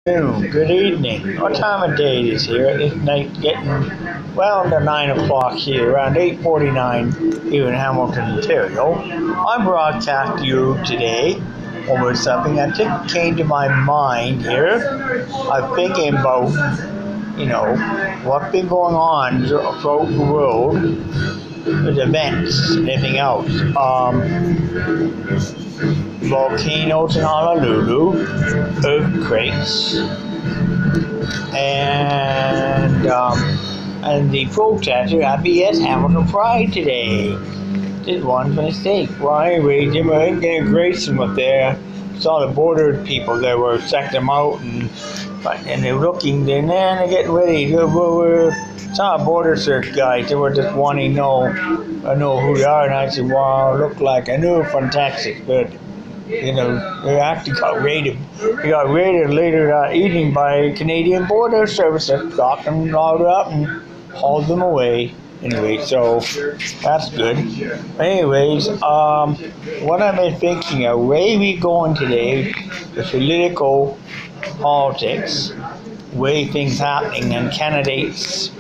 Good evening. What time of day it is here? It's night getting well into 9 o'clock here, around 8:49 here in Hamilton, Ontario. I'm broadcasting you today over something that just came to my mind here. I'm thinking about, what's been going on throughout the world with events and everything else. Volcanoes in Honolulu, earthquakes, and the protesters happy at Hamilton Pride today. Did one mistake. Well, anyway, Jim and Grayson was there. Saw the border people that were secting them out, and they were looking. Then they're getting ready. Saw a border search guys. They were just wanting to know who they are, and I said, "Wow, look like I knew from Texas, but." They actually got raided. They got raided later that evening by Canadian Border Services, locked them all up and hauled them away. Anyway, so that's good. Anyways, what I've been thinking of, where we going today, the political politics, way things happening and candidates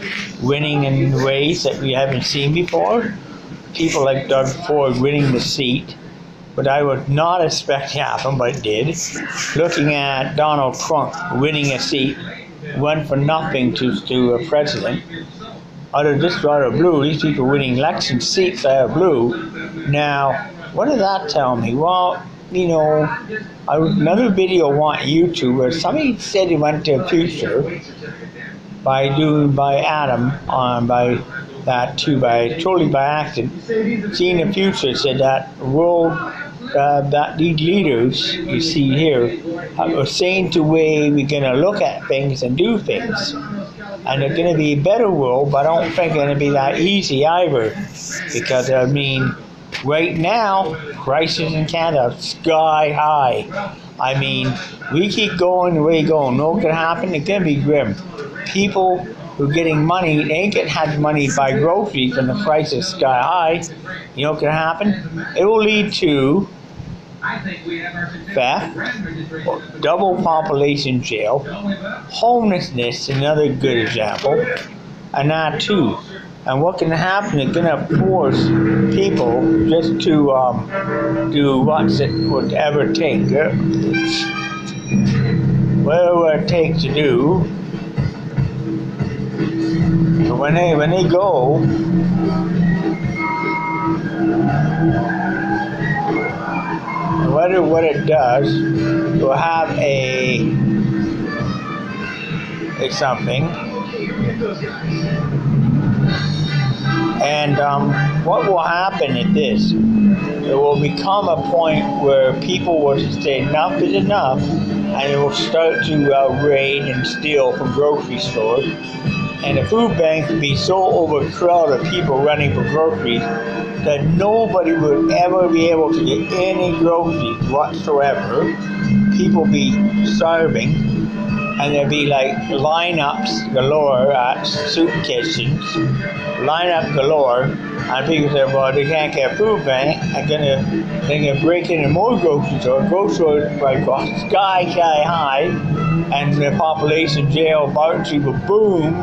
winning in ways that we haven't seen before. People like Doug Ford winning the seat, but I would not expect to happen, but it did. Looking at Donald Trump winning a seat, went for nothing to a president. Out of blue, these people winning election seats out of blue. Now, what does that tell me? Well, another video I want YouTube where somebody said he went to a future by Adam totally by accident. Seeing the future said that world that these leaders you see here are saying the way we're going to look at things and do things. And it's going to be a better world, but I don't think it's going to be that easy either. Because, right now, prices in Canada are sky high. We keep going the way we're going. No going to happen. It's going to be grim. People who are getting money, they ain't getting had money to buy groceries when the price is sky high. You know what's going to happen? It will lead to theft, double population jail, homelessness, another good example, and that too. And what can happen? It's going to force people just to do whatever it takes, whatever it takes to do. So when they go, no matter what it does, you'll have a something. And what will happen is this. There will become a point where people will say enough is enough, and they will start to raid and steal from grocery stores. And the food bank will be so overcrowded of people running for groceries that nobody would ever be able to get any groceries whatsoever. People be starving, and there'd be like lineups galore at soup kitchens, lineup galore, and people say, well, they can't get a food bank, they're gonna break into more grocery stores. Grocery stores might cost sky high, and the population jail bounty will boom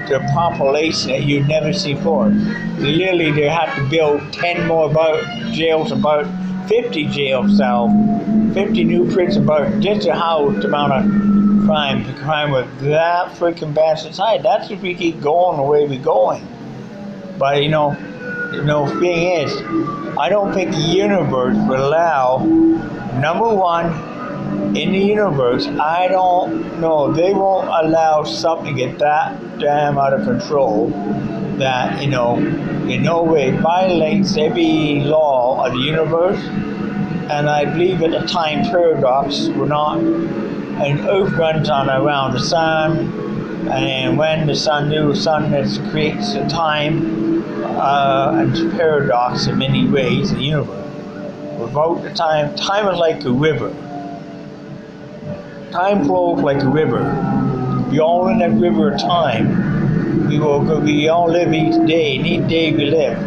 to a population that you'd never see before. Literally, they have to build 10 more jails, about 50 jail cells, 50 new prisons, about just to house the amount of crime. The crime was that freaking bad society. That's if we keep going the way we're going. But the thing is, I don't think the universe will allow, number one, in the universe, I don't know, they won't allow something to get that damn out of control that, in no way violates every law of the universe. And I believe at the time paradox will not, an earth runs on around the sun, and when the sun creates the time, and paradox in many ways in the universe. Without the time is like a river. Time flows like a river. We all in that river of time. We all live each day, and each day we live.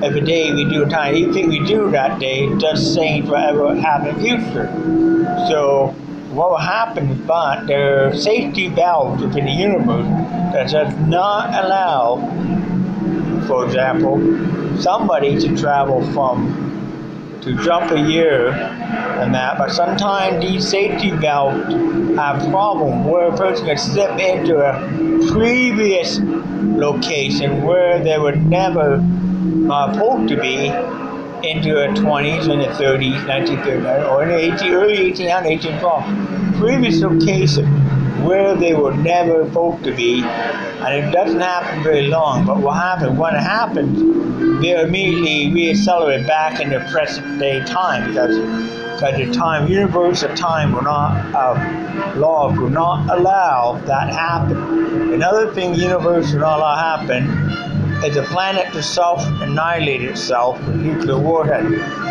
Every day we do anything we do that day, just saying forever happen in the future. So what will happen is that there are safety valves within the universe that does not allow, for example, somebody to travel to jump a year and that, but sometimes these safety valves have problems where a person can slip into a previous location where they would never supposed to be into the 20s and the 30s, 1930s, or in the early 1800s, 1812. Previous location where they were never supposed to be, and it doesn't happen very long, but what happens, when it happens, they're immediately reaccelerate back into present day time because the time, universe of time will not, laws will not allow that to happen. Another thing universe will not allow happen is the planet to self-annihilate itself with nuclear warhead.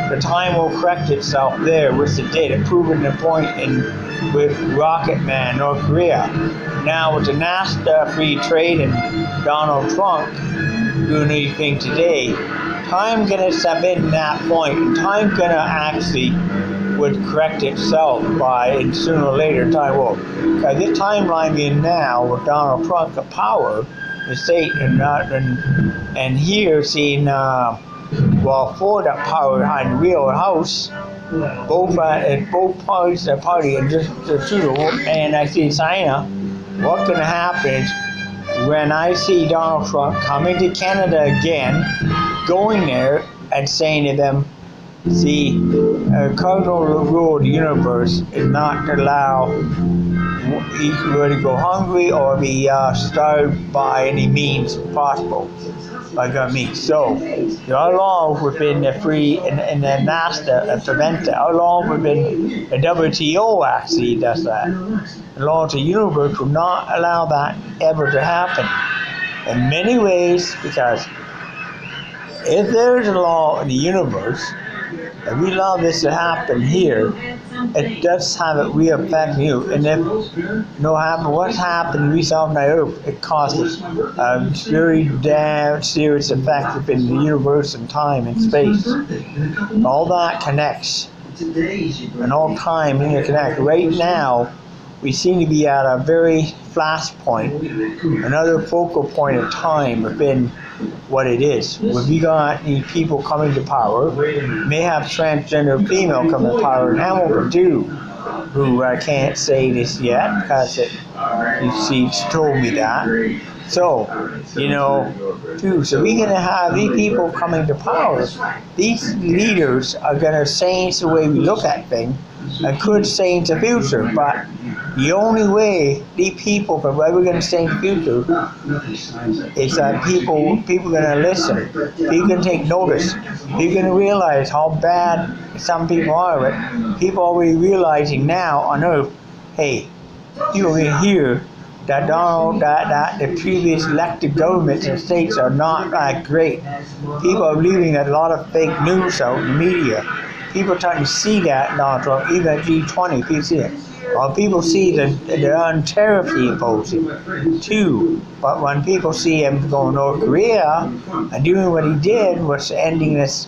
The time will correct itself there, which it did. It proven the point with Rocket Man, North Korea. Now with the NAFTA free trade and Donald Trump doing anything today, time gonna step in that point, and time gonna actually would correct itself and sooner or later time will. Because this timeline in now with Donald Trump, the power, the state, and here seeing for that power behind the real house, both parties of the party and just the pseudo, and I see China. What's going to happen is when I see Donald Trump coming to Canada again, going there and saying to them, see, cardinal rule of the universe is not to allow either to go hungry or be starved by any means possible. Like I mean, so there are laws within the free and the NAFTA that prevent that. Our laws within the WTO actually does that. The laws of the universe will not allow that ever to happen. In many ways, because if there's a law in the universe, if we allow this to happen here, it does have a real effect on you. And if what's happened recently on the Earth, it causes a very damn serious effect within the universe and time and space. All that connects, and all time interconnect. Right now, we seem to be at a very flashpoint, another focal point of time within what it is. If you got these people coming to power, may have transgender female coming to power, and Hamilton too, who I can't say this yet because she's told me that. So, so we're going to have these people coming to power. These leaders are going to change the way we look at things and could change the future, but the only way these people are ever going to change the future is that people are going to listen. People are going to take notice. People are going to realize how bad some people are. But people are already realizing now on Earth, hey, people can hear that the previous elected governments and states are not that great. People are believing that a lot of fake news out in the media. People are starting to see that Donald Trump, even at G20, people see it. Well, people see the tariff he imposing too, but when people see him going to North Korea and doing what he did, was ending this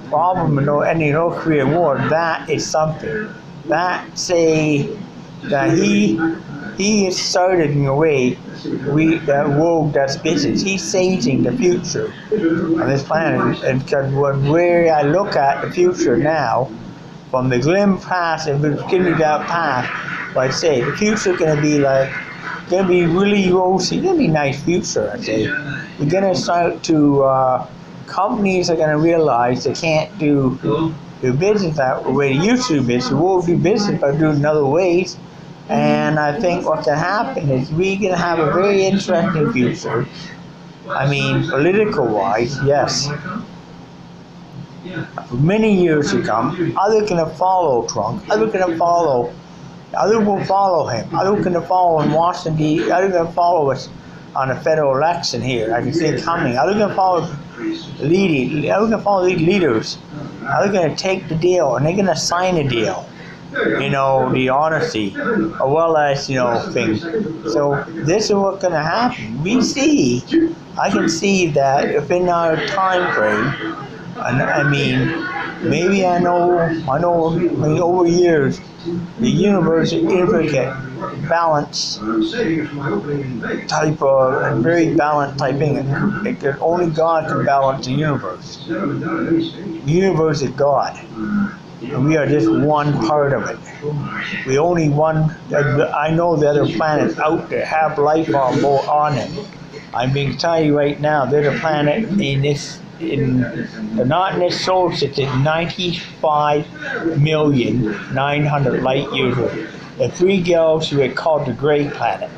problem and ending the North Korea war, that is something. That say that he has started in a way that world does business. He's changing the future of this planet, and because where I look at the future now, from the glim past and the skinny down path, I say the future going to be really rosy, going to be a nice future. I say we're going to start to companies are going to realize they can't do business that way they used to do business. We'll do business by doing other ways. And I think what can happen is we're going to have a very interesting future. I mean, political-wise, yes. For many years to come, others going to follow Trump. Others will follow him. Others going to follow in Washington, D.C. Others going to follow us on the federal election here. I can see it coming. Others going to follow leading. Others going to follow these leaders. Others going to take the deal, and they're going to sign a deal. The honesty, as well as, things. So this is what's going to happen. I can see that within our time frame, and I mean, Maybe I know, over years, the universe is intricate, balanced type of, very balanced type thing. Only God can balance the universe. The universe is God, and we are just one part of it. We only one. I know the other planets out there have life on it. I'm being telling you right now, there's a planet they're not in this solar system, 95,900,000 light years away. The three galaxies are called the gray planet.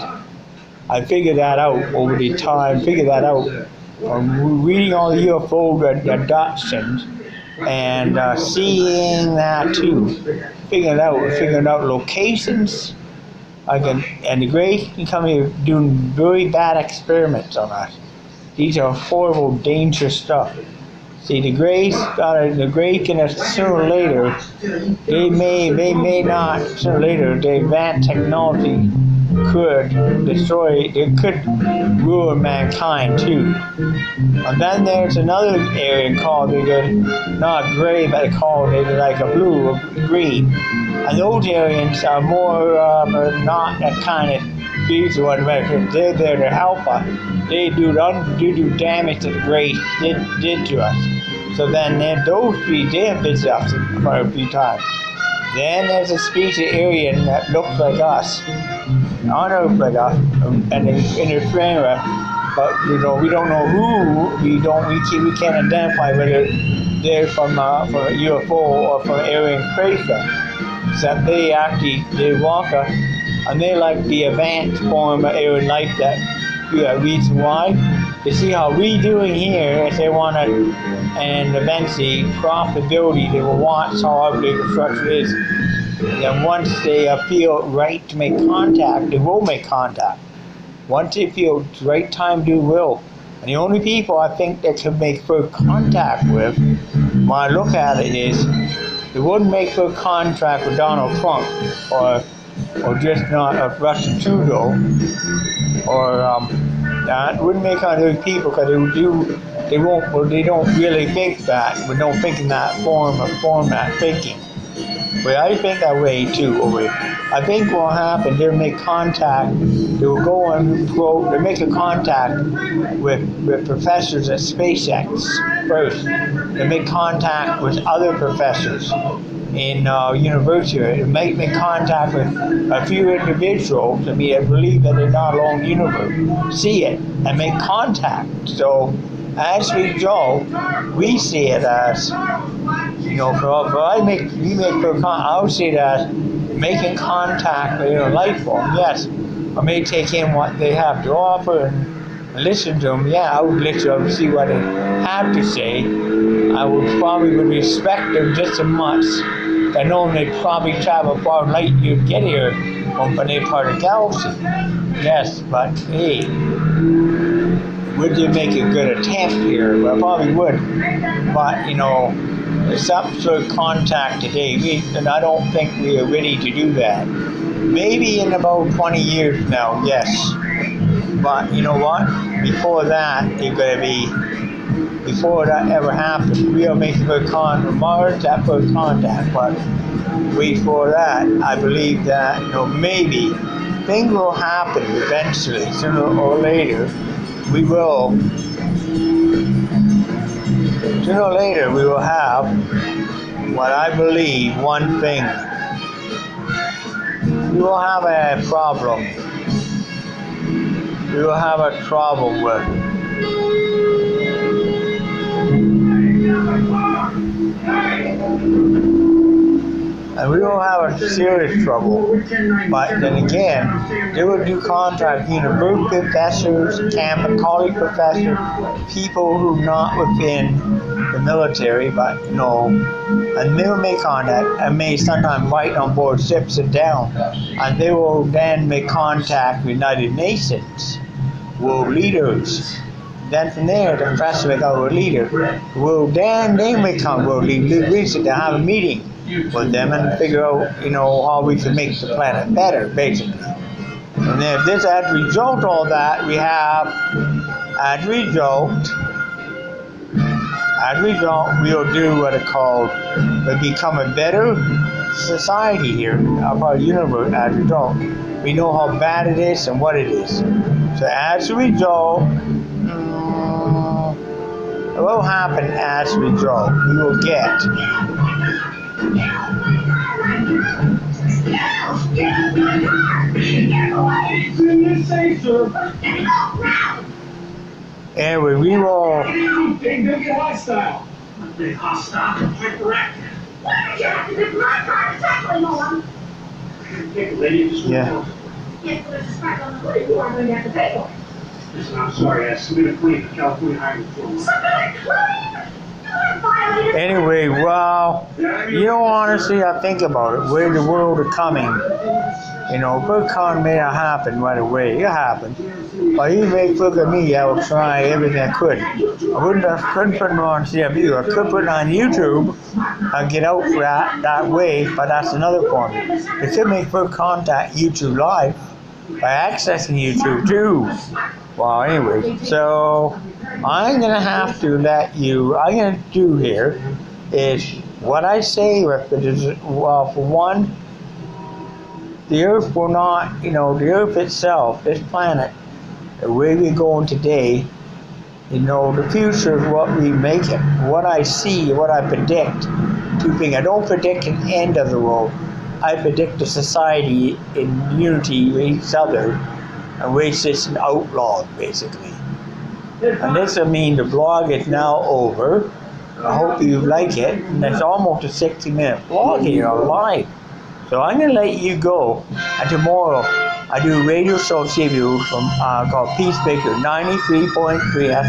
I figured that out over the time, figured that out from reading all the UFO abductions and seeing that too. Figuring out locations. And the Greys can come here doing very bad experiments on us. These are horrible, dangerous stuff. See, the Greys can sooner or later, they may not, sooner or later, the advanced technology could ruin mankind too. And then there's another area called, not gray, but they're like a blue or green. And those aliens are more, not that kind of spiritual one, they're there to help us. They do damage that the Greys did to us. So then those three, they have visited us quite a few times. Then there's a species alien that looks like us, on Earth like us, and interfering with us. But we don't know who. We can't identify whether they're from a UFO or from alien spacecraft. Except they walk us, and they like the advanced form of alien life that reason why. To see how we doing here, if they want to, and eventually profitability, they will watch how our big structure is. And then once they feel right to make contact, they will make contact. Once they feel it's the right time to will. And the only people I think that could make first contact with, when I look at it, is they wouldn't make first contact with Donald Trump or just not Russian Trudeau or that wouldn't make contact with people because they don't really think that, but don't think in that format thinking. But I think that way too. I think what will happen, they'll make contact, they'll go and they make a contact with professors at SpaceX first. They make contact with other professors in university. They make contact with a few individuals, I believe that they're not alone in the universe, see it, and make contact. So as a result, we see it as, I would see it as making contact with life form, yes. I may take in what they have to offer and listen to them. Yeah, I would listen to them, see what they have to say. I would probably respect them just as much. I know they probably travel far light years to get here from any part of the galaxy. Yes, but hey, would they make a good attempt here? Well, probably would. But, there's some sort of contact today, and I don't think we are ready to do that. Maybe in about 20 years now, yes. But you know what? Before that, before that ever happens, we'll make a good contact with Mars, that first contact. But before that, I believe that, maybe things will happen eventually, sooner or later. Sooner or later, we will have what I believe, one thing. We will have a problem. We will have a trouble with. And we will have a serious trouble. But then again, they will do contract university professors, college professors, people who are not within the military, but and they will make contact and may sometimes write on board ships and down. And they will then make contact with United Nations, world leaders. Then from there, the professor will become a leader. Then they become world leaders. They have a meeting with them and figure out, how we can make the planet better, basically. And then as a result of all that, we have, As a result, we'll do what is called, we'll become a better society here of our universe as a result. We know how bad it is and what it is. So as a result, what will happen as a result? We will get anyway, we will lifestyle. Big hostile, quite correct. Why did you have to do my car exactly, Mom? Lady, just Yeah. Yes, but there's a spark on the hood you are going to have to pay for. Listen, I'm sorry, I submitted a claim to California Highway Patrol. Somebody claim you violated. anyway, well, you know, honestly, I think about it, where the world is coming. You know, Bitcoin may not happen right away. It happened. But you may look at me, I will try everything I could. Couldn't put it on CMU. I could put it on YouTube and get out that way, but that's another point. You could make first contact YouTube Live by accessing YouTube too. Well, anyway, so I'm going to have to let you, I'm going to do here is what I say, well, for one, the Earth will not, you know, the Earth itself, this planet, the way we're going today, you know, the future is what we make it. What I see, what I predict, two things. I don't predict an end of the world. I predict a society in unity with each other and racist outlawed, basically. And this will mean the blog is now over. I hope you like it. And it's almost a 60-minute blog here live. So I'm going to let you go. And tomorrow, I do a radio show CBU from called Peacemaker 93.3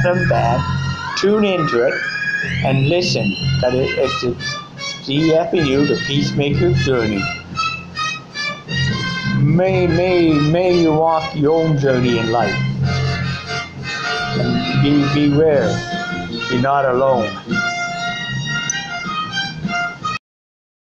FM band. Tune into it and listen. That it's a CFU, the Peacemaker Journey. May you walk your own journey in life. And beware, you're not alone.